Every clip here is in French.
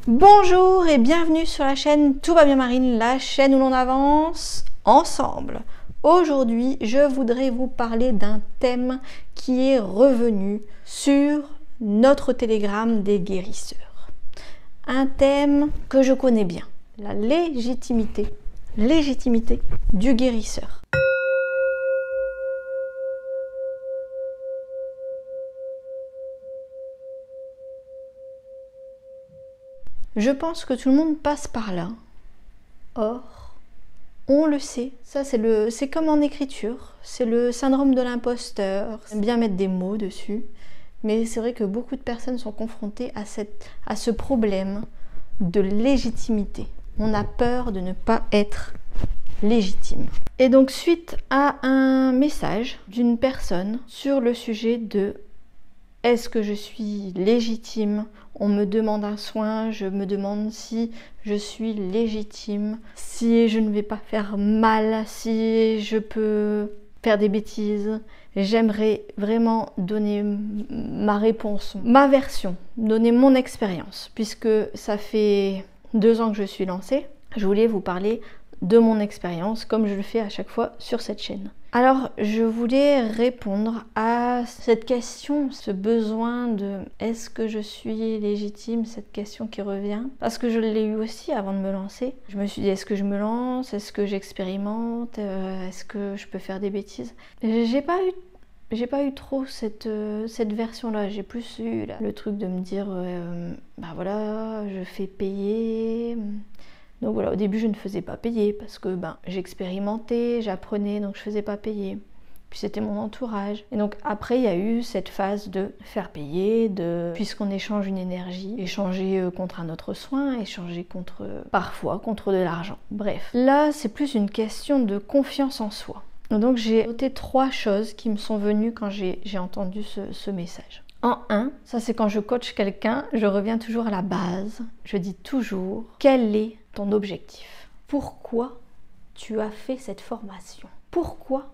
Bonjour et bienvenue sur la chaîne Tout va bien Marine, la chaîne où l'on avance ensemble. Aujourd'hui, je voudrais vous parler d'un thème qui est revenu sur notre Telegram des guérisseurs. Un thème que je connais bien, la légitimité du guérisseur. Je pense que tout le monde passe par là. Or, on le sait. Ça, c'est comme en écriture. C'est le syndrome de l'imposteur. J'aime bien mettre des mots dessus. Mais c'est vrai que beaucoup de personnes sont confrontées à ce problème de légitimité. On a peur de ne pas être légitime. Et donc, suite à un message d'une personne sur le sujet de est-ce que je suis légitime? On me demande un soin, je me demande si je suis légitime, si je ne vais pas faire mal, si je peux faire des bêtises. J'aimerais vraiment donner ma réponse, ma version, donner mon expérience. Puisque ça fait 2 ans que je suis lancée, je voulais vous parler de mon expérience comme je le fais à chaque fois sur cette chaîne. Alors, je voulais répondre à cette question, ce besoin de est-ce que je suis légitime, cette question qui revient. Parce que je l'ai eu aussi avant de me lancer. Je me suis dit, est-ce que je me lance? Est-ce que j'expérimente? Est-ce que je peux faire des bêtises? J'ai pas eu trop cette version-là. J'ai plus eu le truc de me dire, bah voilà, je fais payer. Donc voilà, au début je ne faisais pas payer parce que j'expérimentais, j'apprenais, donc je faisais pas payer. Puis c'était mon entourage. Et donc après il y a eu cette phase de faire payer, puisqu'on échange une énergie, échanger contre un autre soin, échanger parfois contre de l'argent. Bref, là c'est plus une question de confiance en soi. Donc j'ai noté 3 choses qui me sont venues quand j'ai entendu ce message. En 1, ça c'est quand je coach quelqu'un, je reviens toujours à la base. Je dis toujours, quel est ton objectif? Pourquoi tu as fait cette formation? Pourquoi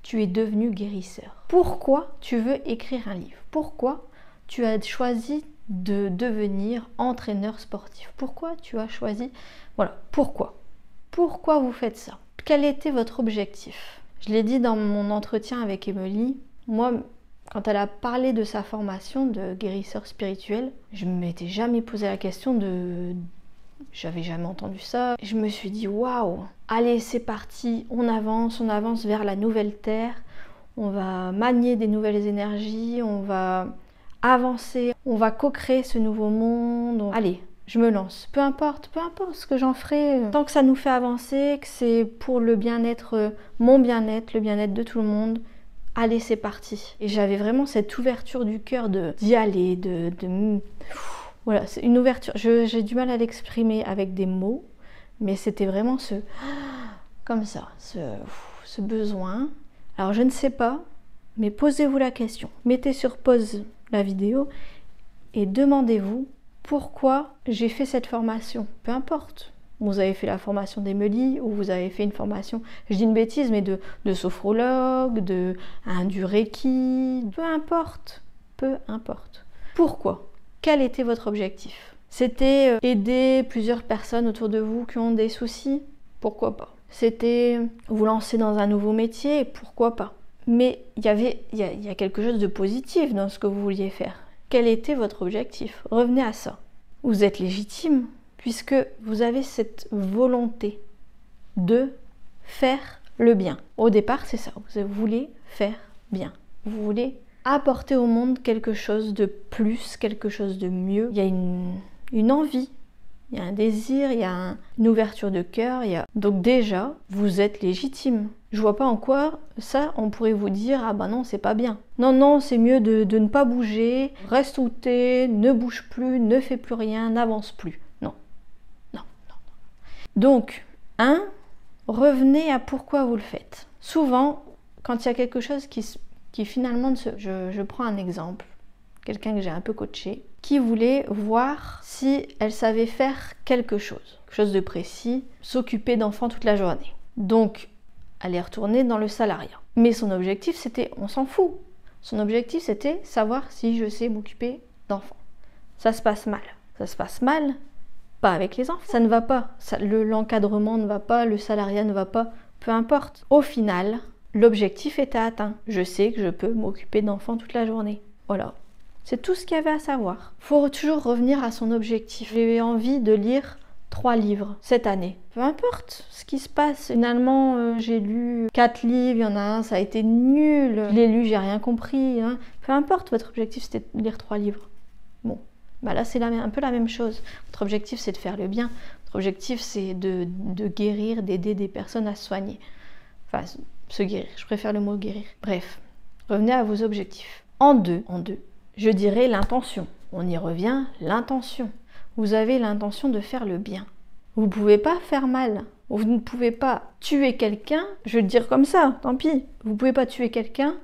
tu es devenu guérisseur? Pourquoi tu veux écrire un livre? Pourquoi tu as choisi de devenir entraîneur sportif? Pourquoi tu as choisi... Voilà, pourquoi? Pourquoi vous faites ça? Quel était votre objectif? Je l'ai dit dans mon entretien avec Emily, moi... Quand elle a parlé de sa formation de guérisseur spirituel, je ne m'étais jamais posé la question j'avais jamais entendu ça. Je me suis dit, waouh, allez, c'est parti, on avance vers la nouvelle terre, on va manier des nouvelles énergies, on va avancer, on va co-créer ce nouveau monde. Allez, je me lance. Peu importe ce que j'en ferai, tant que ça nous fait avancer, que c'est pour le bien-être, mon bien-être, le bien-être de tout le monde. Allez, c'est parti. Et j'avais vraiment cette ouverture du cœur d'y aller, voilà, c'est une ouverture. J'ai du mal à l'exprimer avec des mots, mais c'était vraiment comme ça, ce besoin. Alors je ne sais pas, mais posez-vous la question. Mettez sur pause la vidéo et demandez-vous pourquoi j'ai fait cette formation. Peu importe. Vous avez fait la formation d'Emily ou vous avez fait une formation, je dis une bêtise, mais de sophrologue, du Reiki, peu importe. Pourquoi? Quel était votre objectif? C'était aider plusieurs personnes autour de vous qui ont des soucis? Pourquoi pas? C'était vous lancer dans un nouveau métier? Pourquoi pas? Mais il y a quelque chose de positif dans ce que vous vouliez faire. Quel était votre objectif? Revenez à ça. Vous êtes légitime, puisque vous avez cette volonté de faire le bien. Au départ, c'est ça, vous voulez faire bien. Vous voulez apporter au monde quelque chose de plus, quelque chose de mieux. Il y a une envie, il y a un désir, il y a une ouverture de cœur. Donc déjà, vous êtes légitime. Je vois pas en quoi ça, on pourrait vous dire « Ah bah non, c'est pas bien ». Non, c'est mieux de ne pas bouger, reste où t'es, ne bouge plus, ne fais plus rien, n'avance plus. Donc, revenez à pourquoi vous le faites. Souvent, quand il y a quelque chose qui finalement... Je prends un exemple, quelqu'un que j'ai un peu coaché, qui voulait voir si elle savait faire quelque chose de précis, s'occuper d'enfants toute la journée. Donc, elle est retournée dans le salariat. Mais son objectif, c'était, on s'en fout. Son objectif, c'était savoir si je sais m'occuper d'enfants. Ça se passe mal. pas avec les enfants. Ça ne va pas, l'encadrement ne va pas, le salariat ne va pas, peu importe. Au final, l'objectif était atteint. Je sais que je peux m'occuper d'enfants toute la journée. Voilà. C'est tout ce qu'il y avait à savoir. Il faut toujours revenir à son objectif. J'ai envie de lire 3 livres cette année. Peu importe ce qui se passe. Finalement, j'ai lu 4 livres, il y en a un, ça a été nul. Je l'ai lu, j'ai rien compris. Hein. Peu importe, votre objectif c'était de lire 3 livres. Bon, bah là c'est un peu la même chose. Votre objectif c'est de faire le bien. Votre objectif c'est de guérir, d'aider des personnes à se soigner. Enfin, se guérir, je préfère le mot guérir. Bref, revenez à vos objectifs. En deux, je dirais l'intention. On y revient, l'intention. Vous avez l'intention de faire le bien. Vous ne pouvez pas faire mal. Vous ne pouvez pas tuer quelqu'un, je vais le dire comme ça, tant pis. Vous ne pouvez pas tuer quelqu'un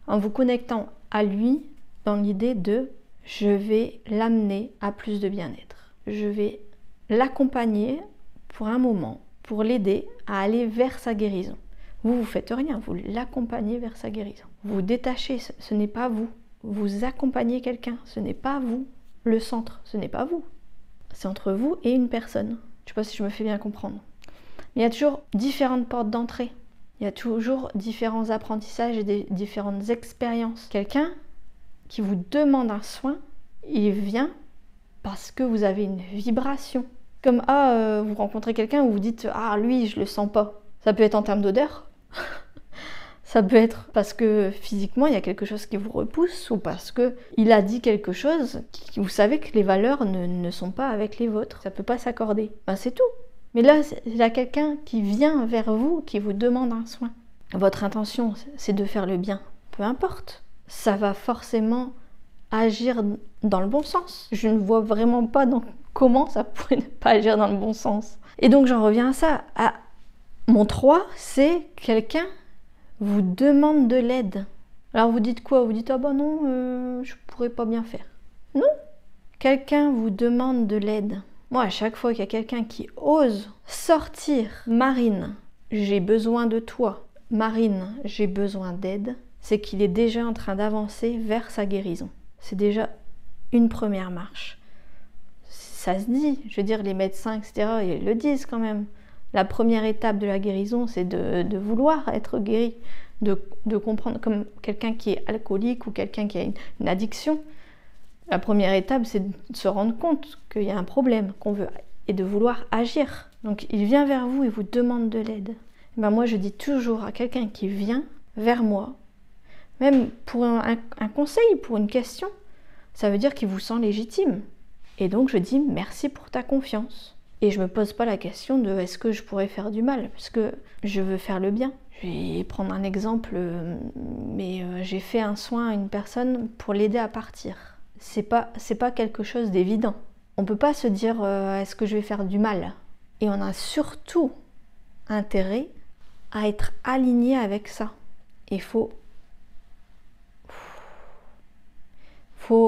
en vous connectant à lui dans l'idée de « je vais l'amener à plus de bien-être ». Je vais l'accompagner pour un moment, pour l'aider à aller vers sa guérison. Vous faites rien, vous l'accompagnez vers sa guérison. Vous vous détachez, ce n'est pas vous. Vous accompagnez quelqu'un, ce n'est pas vous. Le centre, ce n'est pas vous. C'est entre vous et une personne. Je ne sais pas si je me fais bien comprendre. Mais il y a toujours différentes portes d'entrée. Il y a toujours différents apprentissages et différentes expériences. Quelqu'un qui vous demande un soin, il vient parce que vous avez une vibration. Comme vous rencontrez quelqu'un où vous dites « Ah, lui, je le sens pas ». Ça peut être en termes d'odeur. Ça peut être parce que physiquement, il y a quelque chose qui vous repousse ou parce qu'il a dit quelque chose qui, vous savez que les valeurs ne sont pas avec les vôtres. Ça ne peut pas s'accorder. Ben, c'est tout. Mais là, il y a quelqu'un qui vient vers vous, qui vous demande un soin. Votre intention, c'est de faire le bien. Peu importe. Ça va forcément agir dans le bon sens. Je ne vois vraiment pas comment ça pourrait ne pas agir dans le bon sens. Et donc, j'en reviens à ça. Mon 3, c'est quelqu'un vous demande de l'aide. Alors vous dites quoi? Vous dites « Ah bah non, je pourrais pas bien faire ». Non. Quelqu'un vous demande de l'aide. Moi, à chaque fois qu'il y a quelqu'un qui ose sortir « Marine, j'ai besoin de toi. Marine, j'ai besoin d'aide », c'est qu'il est déjà en train d'avancer vers sa guérison. C'est déjà une première marche. Ça se dit, je veux dire, les médecins, etc., ils le disent quand même. La première étape de la guérison, c'est de vouloir être guéri, de comprendre, comme quelqu'un qui est alcoolique ou quelqu'un qui a une addiction. La première étape, c'est de se rendre compte qu'il y a un problème qu'on veut et de vouloir agir. Donc, il vient vers vous et vous demande de l'aide. Ben, moi, je dis toujours à quelqu'un qui vient vers moi, même pour un conseil, pour une question, ça veut dire qu'il vous sent légitime. Et donc, je dis merci pour ta confiance. Et je me pose pas la question de est-ce que je pourrais faire du mal, parce que je veux faire le bien. Je vais prendre un exemple, mais j'ai fait un soin à une personne pour l'aider à partir. C'est pas quelque chose d'évident. On peut pas se dire est-ce que je vais faire du mal. Et on a surtout intérêt à être aligné avec ça. Il faut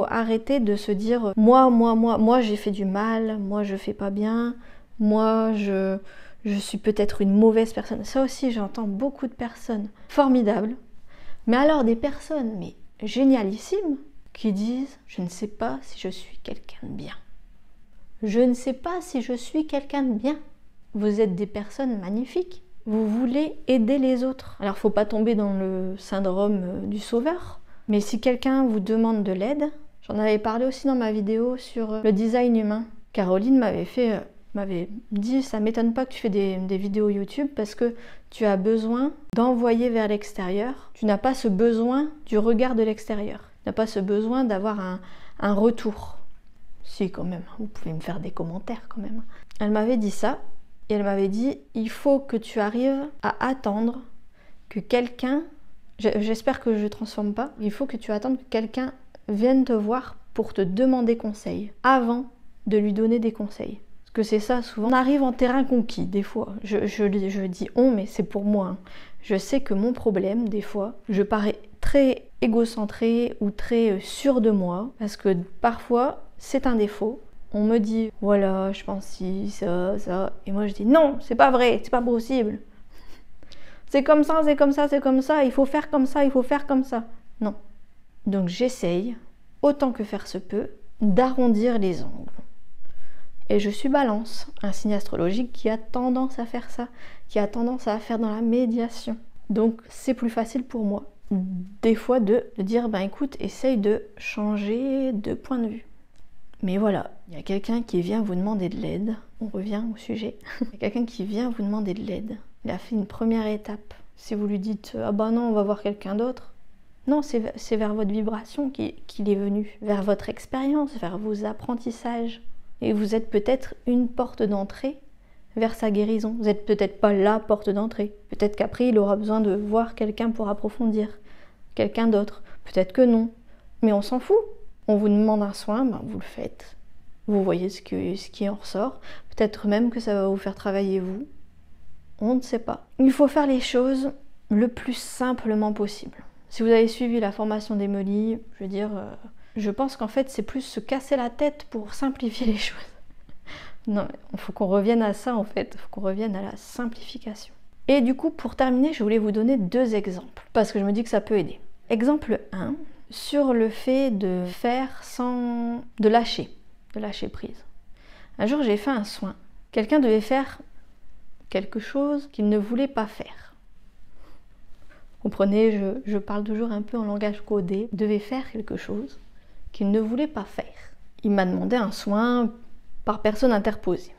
arrêter de se dire moi j'ai fait du mal, moi je fais pas bien, moi je suis peut-être une mauvaise personne. Ça aussi, j'entends beaucoup de personnes formidables, mais alors des personnes mais génialissimes qui disent je ne sais pas si je suis quelqu'un de bien. Je ne sais pas si je suis quelqu'un de bien. Vous êtes des personnes magnifiques. Vous voulez aider les autres. Alors faut pas tomber dans le syndrome du sauveur. Mais si quelqu'un vous demande de l'aide, j'en avais parlé aussi dans ma vidéo sur le design humain. Caroline m'avait dit, ça m'étonne pas que tu fais des vidéos YouTube parce que tu as besoin d'envoyer vers l'extérieur. Tu n'as pas ce besoin du regard de l'extérieur. Tu n'as pas ce besoin d'avoir un retour. Si, quand même, vous pouvez me faire des commentaires quand même. Elle m'avait dit ça et elle m'avait dit, il faut que tu arrives à attendre que quelqu'un... J'espère que je ne transforme pas. Il faut que tu attendes que quelqu'un vienne te voir pour te demander conseil avant de lui donner des conseils. Parce que c'est ça, souvent. On arrive en terrain conquis, des fois. Je dis on, mais c'est pour moi. Hein. Je sais que mon problème, des fois, je parais très égocentrée ou très sûre de moi. Parce que parfois, c'est un défaut. On me dit, voilà, je pense ci, ça. Et moi, je dis, non, c'est pas vrai, c'est pas possible. C'est comme ça, c'est comme ça, c'est comme ça, il faut faire comme ça, il faut faire comme ça. Non. Donc j'essaye, autant que faire se peut, d'arrondir les angles. Et je suis Balance, un signe astrologique qui a tendance à faire ça, qui a tendance à faire dans la médiation. Donc c'est plus facile pour moi, des fois, de dire, ben écoute, essaye de changer de point de vue. Mais voilà, il y a quelqu'un qui vient vous demander de l'aide. On revient au sujet. Il y a quelqu'un qui vient vous demander de l'aide. Il a fait une première étape. Si vous lui dites, ah ben non, on va voir quelqu'un d'autre. Non, c'est vers votre vibration qu'il est venu, vers votre expérience, vers vos apprentissages. Et vous êtes peut-être une porte d'entrée vers sa guérison. Vous n'êtes peut-être pas la porte d'entrée. Peut-être qu'après, il aura besoin de voir quelqu'un pour approfondir. Quelqu'un d'autre. Peut-être que non. Mais on s'en fout. On vous demande un soin, ben vous le faites. Vous voyez ce qui en ressort. Peut-être même que ça va vous faire travailler vous. On ne sait pas. Il faut faire les choses le plus simplement possible. Si vous avez suivi la formation d'Emilie, je veux dire... je pense qu'en fait, c'est plus se casser la tête pour simplifier les choses. Non, il faut qu'on revienne à ça, en fait. Il faut qu'on revienne à la simplification. Et du coup, pour terminer, je voulais vous donner 2 exemples, parce que je me dis que ça peut aider. Exemple 1, sur le fait de faire sans... de lâcher prise. Un jour, j'ai fait un soin. Quelqu'un devait faire quelque chose qu'il ne voulait pas faire. Vous comprenez, je parle toujours un peu en langage codé. Il devait faire quelque chose qu'il ne voulait pas faire. Il m'a demandé un soin par personne interposée.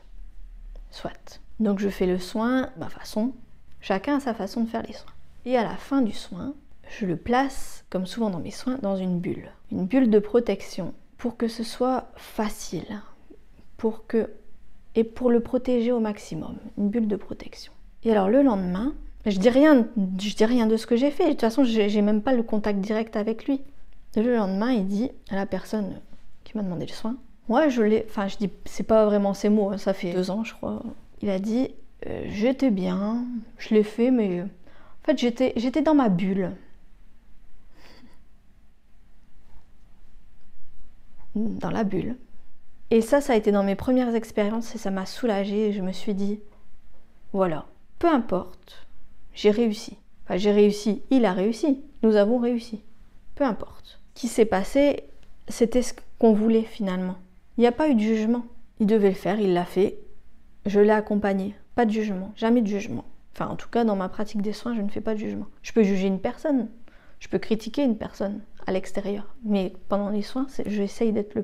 Soit. Donc je fais le soin, ma façon. Chacun a sa façon de faire les soins. Et à la fin du soin, je le place, comme souvent dans mes soins, dans une bulle. Une bulle de protection pour que ce soit facile. Et pour le protéger au maximum. Une bulle de protection. Et alors le lendemain, je dis rien de ce que j'ai fait. De toute façon, j'ai même pas le contact direct avec lui. Et le lendemain, il dit à la personne qui m'a demandé le soin, ouais, je dis, c'est pas vraiment ces mots, ça fait 2 ans, je crois. Il a dit, j'étais bien, je l'ai fait, mais en fait, j'étais dans ma bulle. Dans la bulle. Et ça a été dans mes premières expériences et ça m'a soulagée. Et je me suis dit, voilà, peu importe, j'ai réussi. Enfin, j'ai réussi, il a réussi, nous avons réussi. Peu importe. Ce qui s'est passé, c'était ce qu'on voulait finalement. Il n'y a pas eu de jugement. Il devait le faire, il l'a fait. Je l'ai accompagné. Pas de jugement, jamais de jugement. Enfin, en tout cas, dans ma pratique des soins, je ne fais pas de jugement. Je peux juger une personne, je peux critiquer une personne à l'extérieur. Mais pendant les soins, j'essaye d'être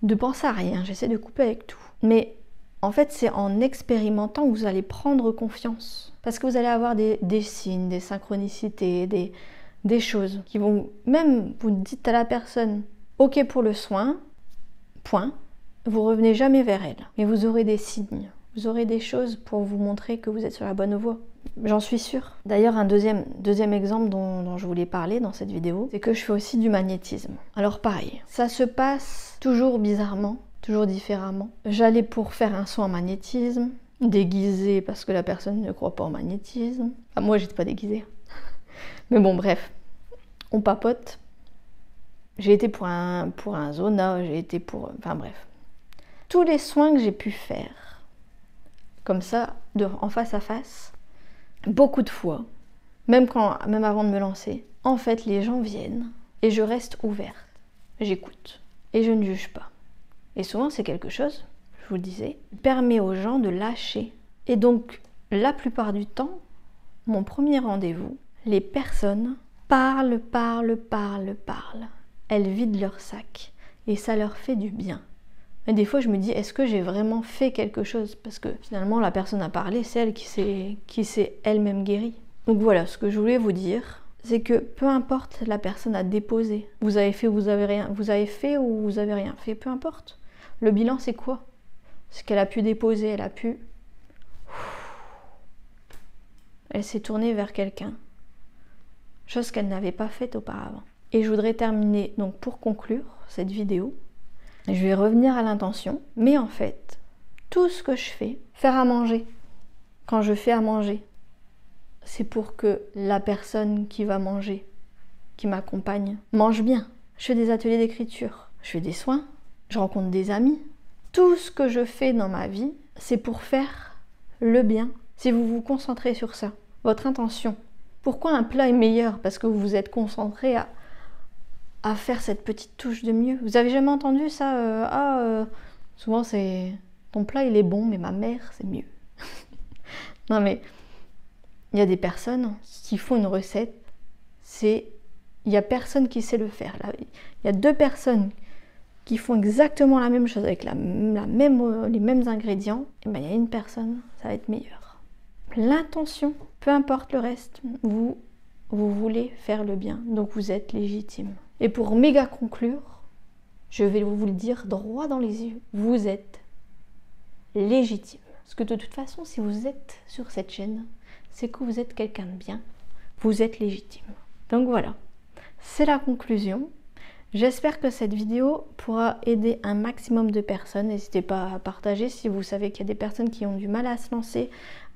de penser à rien, j'essaie de couper avec tout. Mais en fait, c'est en expérimentant que vous allez prendre confiance. Parce que vous allez avoir des signes, des synchronicités, des choses qui vont... Même, vous dites à la personne, ok pour le soin, point. Vous revenez jamais vers elle. Mais vous aurez des signes. Vous aurez des choses pour vous montrer que vous êtes sur la bonne voie. J'en suis sûre. D'ailleurs, un deuxième exemple dont je voulais parler dans cette vidéo, c'est que je fais aussi du magnétisme. Alors pareil, ça se passe toujours bizarrement, toujours différemment. J'allais pour faire un soin en magnétisme, déguisée parce que la personne ne croit pas en magnétisme. Enfin, moi, j'étais pas déguisée. Mais bon, bref, on papote. J'ai été pour un zona, j'ai été pour... Enfin bref. Tous les soins que j'ai pu faire, comme ça, en face à face, beaucoup de fois, même avant de me lancer, en fait, les gens viennent et je reste ouverte. J'écoute et je ne juge pas. Et souvent, c'est quelque chose, je vous le disais, qui permet aux gens de lâcher. Et donc, la plupart du temps, mon premier rendez-vous, les personnes parlent. Elles vident leur sac et ça leur fait du bien. Et des fois, je me dis, est-ce que j'ai vraiment fait quelque chose? Parce que finalement, la personne a parlé, c'est elle qui s'est elle-même guérie. Donc voilà, ce que je voulais vous dire, c'est que peu importe la personne à déposer, vous avez fait ou vous avez rien, vous avez fait ou vous avez rien fait, peu importe. Le bilan, c'est quoi? C'est qu'elle a pu déposer, elle s'est tournée vers quelqu'un, chose qu'elle n'avait pas faite auparavant. Et je voudrais terminer, donc pour conclure cette vidéo, je vais revenir à l'intention, mais en fait, tout ce que je fais, faire à manger, quand je fais à manger, c'est pour que la personne qui va manger, qui m'accompagne, mange bien. Je fais des ateliers d'écriture, je fais des soins, je rencontre des amis. Tout ce que je fais dans ma vie, c'est pour faire le bien. Si vous vous concentrez sur ça, votre intention. Pourquoi un plat est meilleur? Parce que vous vous êtes concentré à faire cette petite touche de mieux. Vous avez jamais entendu ça Souvent c'est ton plat il est bon mais ma mère c'est mieux. Non mais il y a des personnes qui font une recette, il y a personne qui sait le faire. Là, il y a deux personnes qui font exactement la même chose avec les mêmes ingrédients, et ben il y a une personne, ça va être meilleur. L'intention, peu importe le reste, vous voulez faire le bien, donc vous êtes légitime. Et pour méga conclure, je vais vous le dire droit dans les yeux, vous êtes légitime. Parce que de toute façon, si vous êtes sur cette chaîne, c'est que vous êtes quelqu'un de bien, vous êtes légitime. Donc voilà, c'est la conclusion. J'espère que cette vidéo pourra aider un maximum de personnes. N'hésitez pas à partager si vous savez qu'il y a des personnes qui ont du mal à se lancer,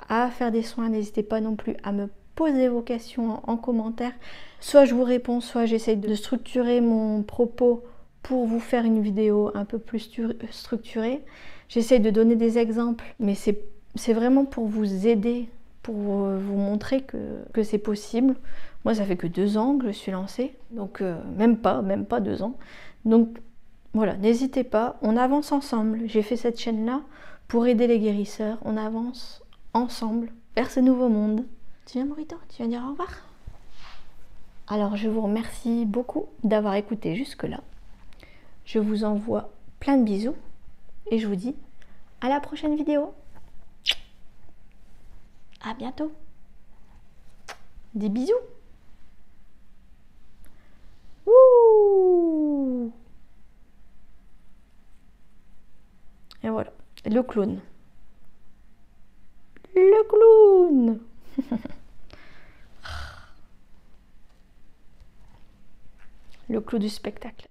à faire des soins. N'hésitez pas non plus à me poser vos questions en commentaire. Soit je vous réponds, soit j'essaye de structurer mon propos pour vous faire une vidéo un peu plus structurée. J'essaye de donner des exemples, mais c'est vraiment pour vous aider, pour vous montrer que c'est possible. Moi, ça fait que 2 ans que je suis lancée, donc même pas 2 ans. Donc voilà, n'hésitez pas, on avance ensemble. J'ai fait cette chaîne-là pour aider les guérisseurs. On avance ensemble vers ce nouveau monde. Tu viens, Morito? Tu viens dire au revoir? Alors, je vous remercie beaucoup d'avoir écouté jusque-là. Je vous envoie plein de bisous et je vous dis à la prochaine vidéo. À bientôt. Des bisous. Ouh. Et voilà, le clown. Le clown. Le clown du spectacle.